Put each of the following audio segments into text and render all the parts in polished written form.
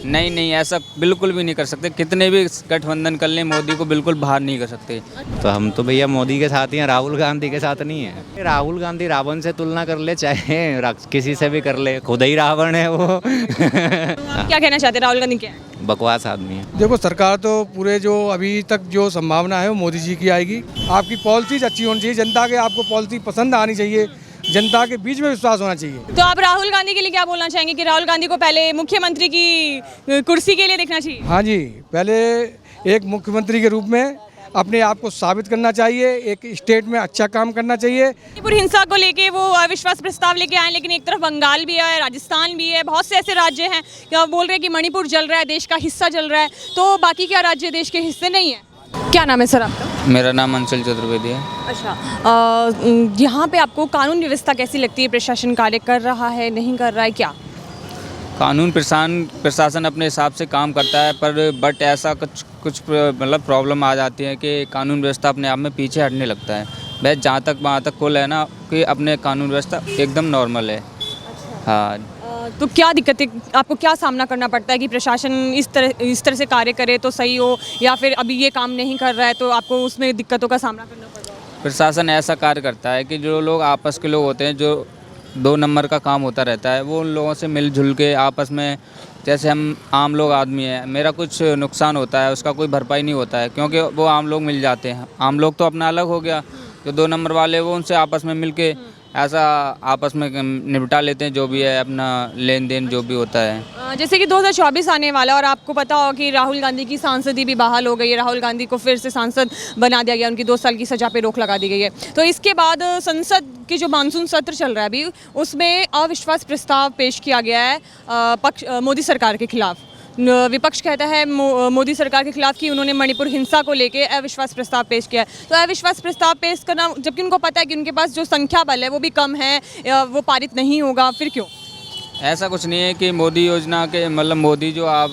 नहीं नहीं, ऐसा बिल्कुल भी नहीं कर सकते। कितने भी गठबंधन कर लें, मोदी को बिल्कुल बाहर नहीं कर सकते। तो हम तो भैया मोदी के साथ ही हैं, राहुल गांधी के साथ नहीं है। राहुल गांधी रावण से तुलना कर ले, चाहे किसी से भी कर ले, खुद ही रावण है वो। तो आप क्या कहना चाहते हैं, राहुल गांधी क्या है? बकवास आदमी है। देखो, सरकार तो पूरे जो अभी तक जो संभावना है वो मोदी जी की आएगी। आपकी पॉलिसीज अच्छी होनी चाहिए, जनता के आपको पॉलिसी पसंद आनी चाहिए, जनता के बीच में विश्वास होना चाहिए। तो आप राहुल गांधी के लिए क्या बोलना चाहेंगे कि राहुल गांधी को पहले मुख्यमंत्री की कुर्सी के लिए देखना चाहिए? हाँ जी, पहले एक मुख्यमंत्री के रूप में अपने आप को साबित करना चाहिए, एक स्टेट में अच्छा काम करना चाहिए। मणिपुर हिंसा को लेके वो अविश्वास प्रस्ताव लेके आए, लेकिन एक तरफ बंगाल भी है, राजस्थान भी है, बहुत से ऐसे राज्य हैं क्या बोल रहे हैं कि मणिपुर जल रहा है, देश का हिस्सा जल रहा है, तो बाकी क्या राज्य देश के हिस्से नहीं है? क्या नाम है सर आपका? मेरा नाम अंशुल चतुर्वेदी है। अच्छा, यहाँ पे आपको कानून व्यवस्था कैसी लगती है? प्रशासन कार्य कर रहा है, नहीं कर रहा है, क्या? कानून प्रशासन अपने हिसाब से काम करता है, पर बट ऐसा कुछ मतलब प्रॉब्लम आ जाती है कि कानून व्यवस्था अपने आप में पीछे हटने लगता है। वह जहाँ तक वहाँ तक कुल है ना कि अपने कानून व्यवस्था एकदम नॉर्मल है। हाँ, तो क्या दिक्कतें आपको क्या सामना करना पड़ता है कि प्रशासन इस तरह से कार्य करे तो सही हो, या फिर अभी ये काम नहीं कर रहा है तो आपको उसमें दिक्कतों का सामना करना पड़ रहा है? प्रशासन ऐसा कार्य करता है कि जो लोग आपस के लोग होते हैं, जो 2 नंबर का काम होता रहता है, वो उन लोगों से मिलजुल के आपस में, जैसे हम आम लोग आदमी हैं, मेरा कुछ नुकसान होता है उसका कोई भरपाई नहीं होता है, क्योंकि वो आम लोग मिल जाते हैं। आम लोग तो अपना अलग हो गया, जो 2 नंबर वाले वो उनसे आपस में मिल के ऐसा आपस में निपटा लेते हैं, जो भी है अपना लेन देन जो भी होता है। जैसे कि 2024 आने वाला, और आपको पता हो कि राहुल गांधी की सांसदी भी बहाल हो गई है, राहुल गांधी को फिर से सांसद बना दिया गया, उनकी 2 साल की सजा पे रोक लगा दी गई है। तो इसके बाद संसद की जो मानसून सत्र चल रहा है अभी, उसमें अविश्वास प्रस्ताव पेश किया गया है मोदी सरकार के खिलाफ। विपक्ष कहता है मोदी सरकार के खिलाफ कि उन्होंने मणिपुर हिंसा को लेके अविश्वास प्रस्ताव पेश किया है। तो अविश्वास प्रस्ताव पेश करना, जबकि उनको पता है कि उनके पास जो संख्या बल है वो भी कम है, वो पारित नहीं होगा, फिर क्यों? ऐसा कुछ नहीं है कि मोदी योजना के मतलब मोदी जो आप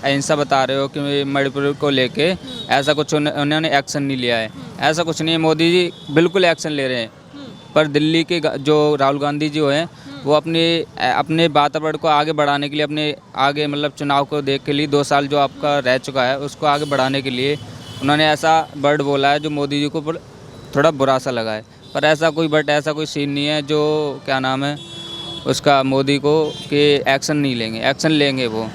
अहिंसा बता रहे हो कि मणिपुर को लेके ऐसा कुछ उन्होंने एक्शन नहीं लिया है, ऐसा कुछ नहीं है। मोदी जी बिल्कुल एक्शन ले रहे हैं, पर दिल्ली के जो राहुल गांधी जी हैं वो अपने वातावरण को आगे बढ़ाने के लिए, अपने आगे मतलब चुनाव को देख के लिए 2 साल जो आपका रह चुका है उसको आगे बढ़ाने के लिए उन्होंने ऐसा वर्ड बोला है जो मोदी जी को थोड़ा बुरा सा लगा है। पर ऐसा कोई सीन नहीं है जो क्या नाम है उसका मोदी को कि एक्शन नहीं लेंगे। एक्शन लेंगे वो,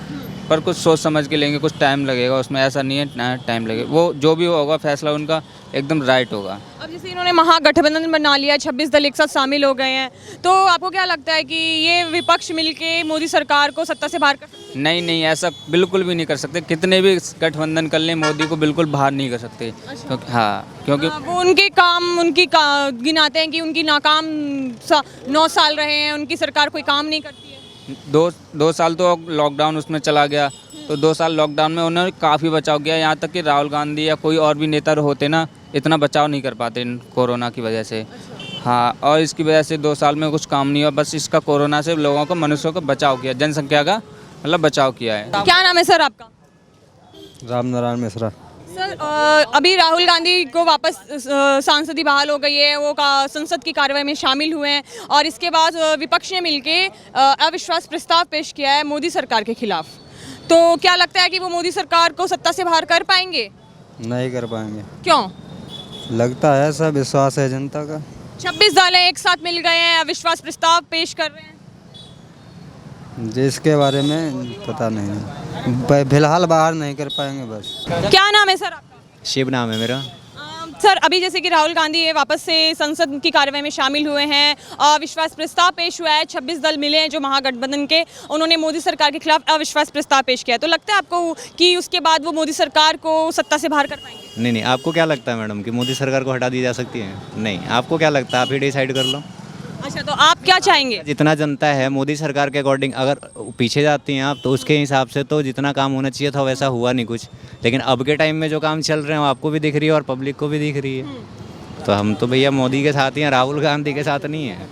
पर कुछ सोच समझ के लेंगे, कुछ टाइम लगेगा उसमें, ऐसा नहीं है ना टाइम लगेगा। वो जो भी होगा फैसला उनका एकदम राइट होगा। अब जैसे इन्होंने महागठबंधन बना लिया, 26 दल एक साथ शामिल हो गए हैं, तो आपको क्या लगता है कि ये विपक्ष मिलके मोदी सरकार को सत्ता से बाहर कर सकते हैं? नहीं नहीं, ऐसा बिल्कुल भी नहीं कर सकते। कितने भी गठबंधन कर लें, मोदी को बिल्कुल बाहर नहीं कर सकते। क्योंकि वो उनके काम गिनाते हैं कि उनकी नाकाम 9 साल रहे हैं, उनकी सरकार कोई काम नहीं करती है। 2 साल तो लॉकडाउन उसमें चला गया, तो 2 साल लॉकडाउन में उन्होंने काफ़ी बचाव किया। यहाँ तक कि राहुल गांधी या कोई और भी नेता होते ना, इतना बचाव नहीं कर पाते कोरोना की वजह से। हाँ, और इसकी वजह से 2 साल में कुछ काम नहीं हुआ, बस इसका कोरोना से लोगों को, मनुष्यों को बचाव किया, जनसंख्या का मतलब बचाव किया है। क्या नाम है सर आपका? राम नारायण मिश्रा। सर, अभी राहुल गांधी को वापस सांसदी बहाल हो गई है, वो संसद की कार्रवाई में शामिल हुए हैं, और इसके बाद विपक्ष ने मिलके अविश्वास प्रस्ताव पेश किया है मोदी सरकार के खिलाफ। तो क्या लगता है कि वो मोदी सरकार को सत्ता से बाहर कर पाएंगे? नहीं कर पाएंगे। क्यों? लगता है ऐसा विश्वास है जनता का। 26 दल एक साथ मिल गए हैं, अविश्वास प्रस्ताव पेश कर रहे हैं। जिसके बारे में पता नहीं है, फिलहाल बाहर नहीं कर पाएंगे बस। क्या नाम है सर आपका? शिव नाम है मेरा। सर, अभी जैसे कि राहुल गांधी ये वापस से संसद की कार्रवाई में शामिल हुए हैं, अविश्वास प्रस्ताव पेश हुआ है, 26 दल मिले हैं जो महागठबंधन के, उन्होंने मोदी सरकार के खिलाफ अविश्वास प्रस्ताव पेश किया है। तो लगता है आपको कि उसके बाद वो मोदी सरकार को सत्ता से बाहर कर पाएंगे? नहीं, आपको क्या लगता है मैडम कि मोदी सरकार को हटा दी जा सकती है? नहीं, आपको क्या लगता है? आप ही डिसाइड कर लो। अच्छा, तो आप क्या चाहेंगे? जितना जनता है मोदी सरकार के अकॉर्डिंग अगर पीछे जाती हैं आप, तो उसके हिसाब से तो जितना काम होना चाहिए था वैसा हुआ नहीं कुछ। लेकिन अब के टाइम में जो काम चल रहे हैं वो आपको भी दिख रही है और पब्लिक को भी दिख रही है। तो हम तो भैया मोदी के साथ ही हैं, राहुल गांधी के साथ नहीं है।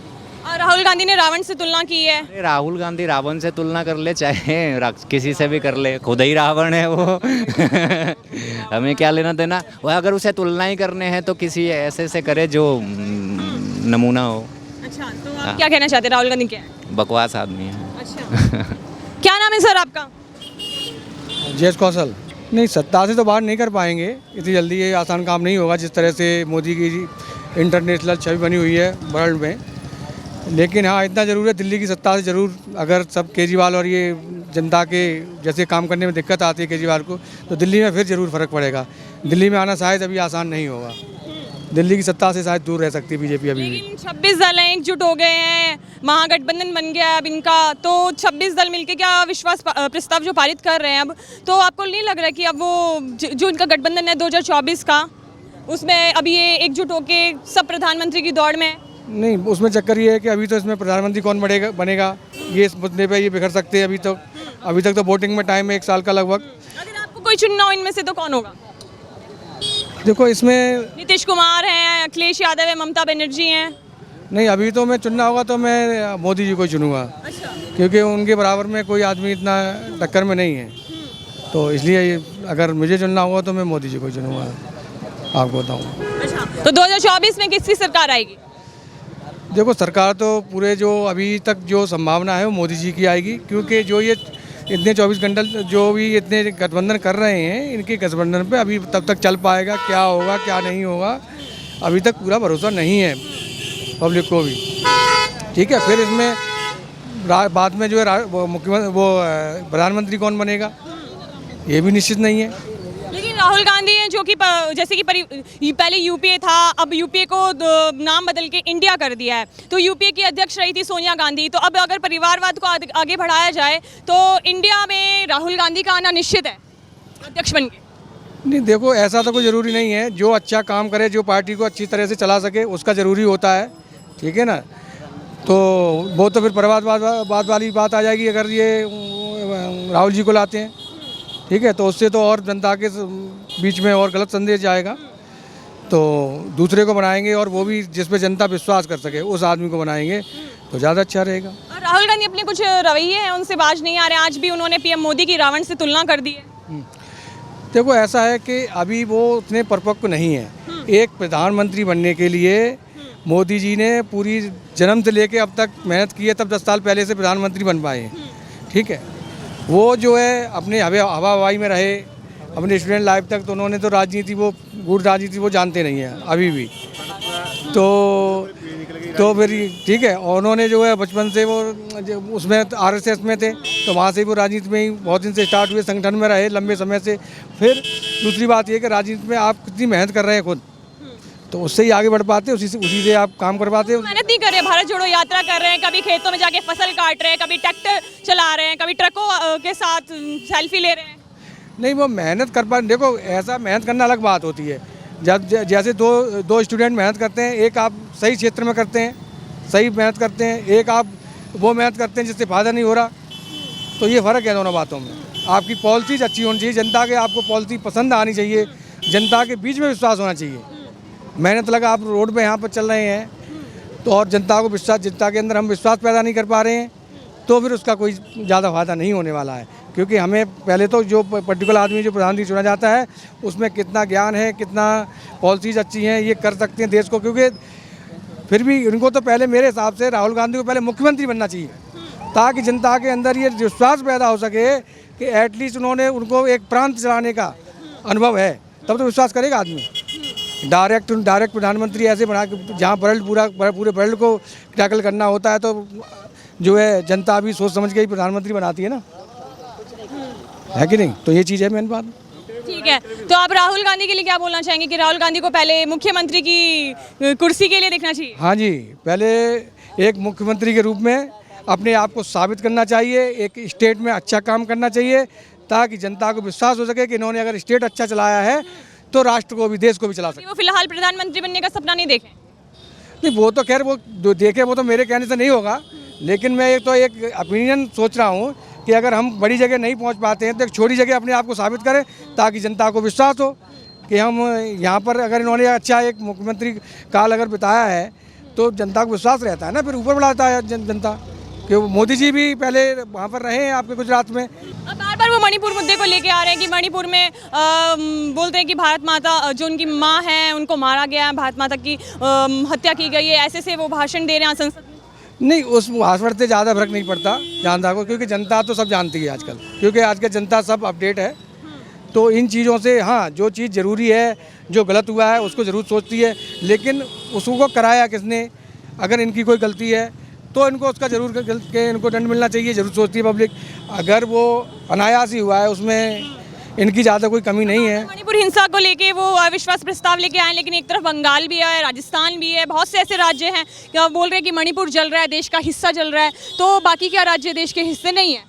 राहुल गांधी ने रावण से तुलना की है। राहुल गांधी रावण से तुलना कर ले, चाहे किसी से भी कर ले, खुद ही रावण है वो। हमें क्या लेना देना। वो अगर उसे तुलना ही करने हैं तो किसी ऐसे से करे जो नमूना हो। अच्छा, तो आप क्या कहना चाहते हैं, राहुल गांधी क्या है? बकवास आदमी है। अच्छा, क्या नाम है सर आपका? जयेश कौशल नहीं, सत्ता से तो बाहर नहीं कर पाएंगे इतनी जल्दी, ये आसान काम नहीं होगा जिस तरह से मोदी की इंटरनेशनल छवि बनी हुई है वर्ल्ड में। लेकिन हाँ, इतना ज़रूर है, दिल्ली की सत्ता से ज़रूर अगर सब केजरीवाल और ये जनता के जैसे काम करने में दिक्कत आती है केजरीवाल को, तो दिल्ली में फिर ज़रूर फ़र्क पड़ेगा। दिल्ली में आना शायद अभी आसान नहीं होगा, दिल्ली की सत्ता से शायद दूर रह सकती है बीजेपी अभी भी। लेकिन 26 दल हैं, एकजुट हो गए हैं, महागठबंधन बन गया है अब इनका, तो 26 दल मिलके क्या विश्वास प्रस्ताव जो पारित कर रहे हैं अब, तो आपको नहीं लग रहा है कि अब वो जो इनका गठबंधन है 2024 का, उसमें अभी ये एकजुट होके सब प्रधानमंत्री की दौड़ में है? नहीं, उसमें चक्कर ये है कि अभी तो इसमें प्रधानमंत्री कौन बनेगा ये इस मुद्दे पे ये बिखर सकते हैं अभी तक तो वोटिंग में टाइम है 1 साल का लगभग। अगर आपको कोई चुनना हो इनमें से तो कौन होगा? देखो इसमें नीतीश कुमार हैं, अखिलेश यादव है, ममता बनर्जी हैं। नहीं, अभी तो मैं चुनना होगा तो मैं मोदी जी को चुनूंगा, क्योंकि उनके बराबर में कोई आदमी इतना टक्कर में नहीं है। तो इसलिए अगर मुझे चुनना होगा तो मैं मोदी जी को चुनूंगा, आपको बताऊँ। अच्छा, तो 2024 में किसकी सरकार आएगी? देखो, सरकार तो पूरे जो अभी तक जो संभावना है वो मोदी जी की आएगी, क्योंकि जो ये इतने 24 घंटे जो भी इतने गठबंधन कर रहे हैं, इनके गठबंधन पे अभी तब तक चल पाएगा, क्या होगा क्या नहीं होगा अभी तक पूरा भरोसा नहीं है पब्लिक को भी। ठीक है, फिर इसमें बाद में जो है मुख्यमंत्री प्रधानमंत्री कौन बनेगा ये भी निश्चित नहीं है। लेकिन राहुल गांधी हैं जो कि जैसे कि पहले यूपीए था, अब यूपीए को नाम बदल के इंडिया कर दिया है, तो यूपीए की अध्यक्ष रही थी सोनिया गांधी, तो अब अगर परिवारवाद को आगे बढ़ाया जाए तो इंडिया में राहुल गांधी का आना निश्चित है अध्यक्ष बन के? नहीं, देखो ऐसा तो कोई ज़रूरी नहीं है, जो अच्छा काम करे, जो पार्टी को अच्छी तरह से चला सके उसका ज़रूरी होता है। ठीक है ना, तो वो तो फिर परिवारवाद वाली बात आ जाएगी अगर ये राहुल जी को लाते हैं। ठीक है, तो उससे तो और जनता के बीच में और गलत संदेश जाएगा, तो दूसरे को बनाएंगे और वो भी जिस पे जनता विश्वास कर सके उस आदमी को बनाएंगे तो ज़्यादा अच्छा रहेगा। और राहुल गांधी अपने कुछ रवैये हैं उनसे बाज नहीं आ रहे, आज भी उन्होंने पीएम मोदी की रावण से तुलना कर दी है। देखो ऐसा है कि अभी वो उतने परिपक्व नहीं है। एक प्रधानमंत्री बनने के लिए मोदी जी ने पूरी जन्म से लेके अब तक मेहनत की है, तब 10 साल पहले से प्रधानमंत्री बन पाए हैं। ठीक है, वो जो है अपने हवा हवाई में रहे अपने स्टूडेंट लाइफ तक, तो उन्होंने तो राजनीति वो गुड़ राजनीति वो जानते नहीं है अभी भी। तो फिर ठीक है, और उन्होंने जो है बचपन से वो उसमें आरएसएस में थे, तो वहाँ से वो राजनीति में ही बहुत दिन से स्टार्ट हुए, संगठन में रहे लंबे समय से। फिर दूसरी बात ये कि राजनीति में आप कितनी मेहनत कर रहे हैं खुद, तो उससे ही आगे बढ़ पाते, उसी से आप काम कर पाते हो। मेहनत नहीं कर रहे, भारत जोड़ो यात्रा कर रहे हैं, कभी खेतों में जाके फसल काट रहे हैं, कभी ट्रैक्टर चला रहे हैं, कभी ट्रकों के साथ सेल्फी ले रहे हैं। नहीं, वो मेहनत कर पा, देखो ऐसा मेहनत करना अलग बात होती है। जब जैसे दो स्टूडेंट मेहनत करते हैं, एक आप सही क्षेत्र में करते हैं, सही मेहनत करते हैं, एक आप वो मेहनत करते हैं जिससे फ़ायदा नहीं हो रहा, तो ये फ़र्क है दोनों बातों में। आपकी पॉलिसीज अच्छी होनी चाहिए, जनता के आपको पॉलिसी पसंद आनी चाहिए, जनता के बीच में विश्वास होना चाहिए। मेहनत लगा आप रोड पे यहाँ पर चल रहे हैं तो और जनता के अंदर हम विश्वास पैदा नहीं कर पा रहे हैं, तो फिर उसका कोई ज़्यादा फायदा नहीं होने वाला है। क्योंकि हमें पहले तो जो पर्टिकुलर आदमी जो प्रधानमंत्री चुना जाता है उसमें कितना ज्ञान है, कितना पॉलिसीज अच्छी हैं, ये कर सकते हैं देश को। क्योंकि फिर भी उनको तो पहले मेरे हिसाब से राहुल गांधी को पहले मुख्यमंत्री बनना चाहिए, ताकि जनता के अंदर ये विश्वास पैदा हो सके कि एटलीस्ट उनको एक प्रांत चलाने का अनुभव है, तब तो विश्वास करेगा आदमी। डायरेक्ट प्रधानमंत्री ऐसे बना के जहाँ पूरे वर्ल्ड को टैकल करना होता है, तो जो है जनता भी सोच समझ के ही प्रधानमंत्री बनाती है ना, है कि नहीं? तो ये चीज़ है मेन बात। ठीक है, तो आप राहुल गांधी के लिए क्या बोलना चाहेंगे कि राहुल गांधी को पहले मुख्यमंत्री की कुर्सी के लिए देखना चाहिए? हाँ जी, पहले एक मुख्यमंत्री के रूप में अपने आप को साबित करना चाहिए, एक स्टेट में अच्छा काम करना चाहिए, ताकि जनता को विश्वास हो सके कि इन्होंने अगर स्टेट अच्छा चलाया है तो राष्ट्र को भी, देश को भी चला सके। वो फिलहाल प्रधानमंत्री बनने का सपना नहीं देखें? नहीं, वो तो खैर वो देखे, वो तो मेरे कहने से नहीं होगा, लेकिन मैं एक ओपिनियन सोच रहा हूँ कि अगर हम बड़ी जगह नहीं पहुँच पाते हैं तो एक छोटी जगह अपने आप को साबित करें, ताकि जनता को विश्वास हो कि हम यहाँ पर अगर इन्होंने अच्छा एक मुख्यमंत्री काल अगर बिताया है तो जनता को विश्वास रहता है ना, फिर ऊपर बढ़ाता है जनता। कि मोदी जी भी पहले वहाँ पर रहे हैं आपके गुजरात में। अब बार बार वो मणिपुर मुद्दे को लेके आ रहे हैं कि मणिपुर में बोलते हैं कि भारत माता जो उनकी माँ है उनको मारा गया है, भारत माता की हत्या की गई है, ऐसे से वो भाषण दे रहे हैं संसद में। नहीं, उस भाषण से ज़्यादा फर्क नहीं पड़ता जनता को, क्योंकि जनता तो सब जानती है आजकल, क्योंकि आज की जनता सब अपडेट है। तो इन चीज़ों से हाँ, जो चीज़ ज़रूरी है, जो गलत हुआ है उसको ज़रूर सोचती है, लेकिन उसको कराया किसने, अगर इनकी कोई गलती है तो इनको उसका ज़रूर के इनको दंड मिलना चाहिए, ज़रूर सोचती है पब्लिक। अगर वो अनायास ही हुआ है, उसमें इनकी ज़्यादा कोई कमी नहीं है। मणिपुर हिंसा को लेके वो अविश्वास प्रस्ताव लेके आए, लेकिन एक तरफ बंगाल भी है, राजस्थान भी है, बहुत से ऐसे राज्य हैं कि आप बोल रहे हैं कि मणिपुर जल रहा है, देश का हिस्सा जल रहा है, तो बाकी क्या राज्य देश के हिस्से नहीं है?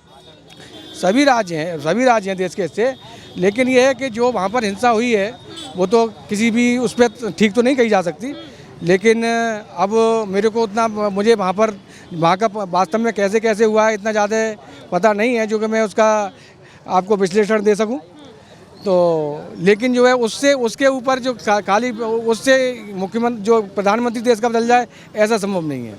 सभी राज्य हैं देश के हिस्से, लेकिन ये है कि जो वहाँ पर हिंसा हुई है वो तो किसी भी उस पर ठीक तो नहीं कही जा सकती, लेकिन अब मेरे को उतना मुझे वहाँ का वास्तव में कैसे कैसे हुआ है इतना ज़्यादा पता नहीं है जो कि मैं उसका आपको विश्लेषण दे सकूं। तो लेकिन जो है उससे उसके ऊपर जो खाली उससे मुख्यमंत्री जो प्रधानमंत्री देश का बदल जाए, ऐसा संभव नहीं है।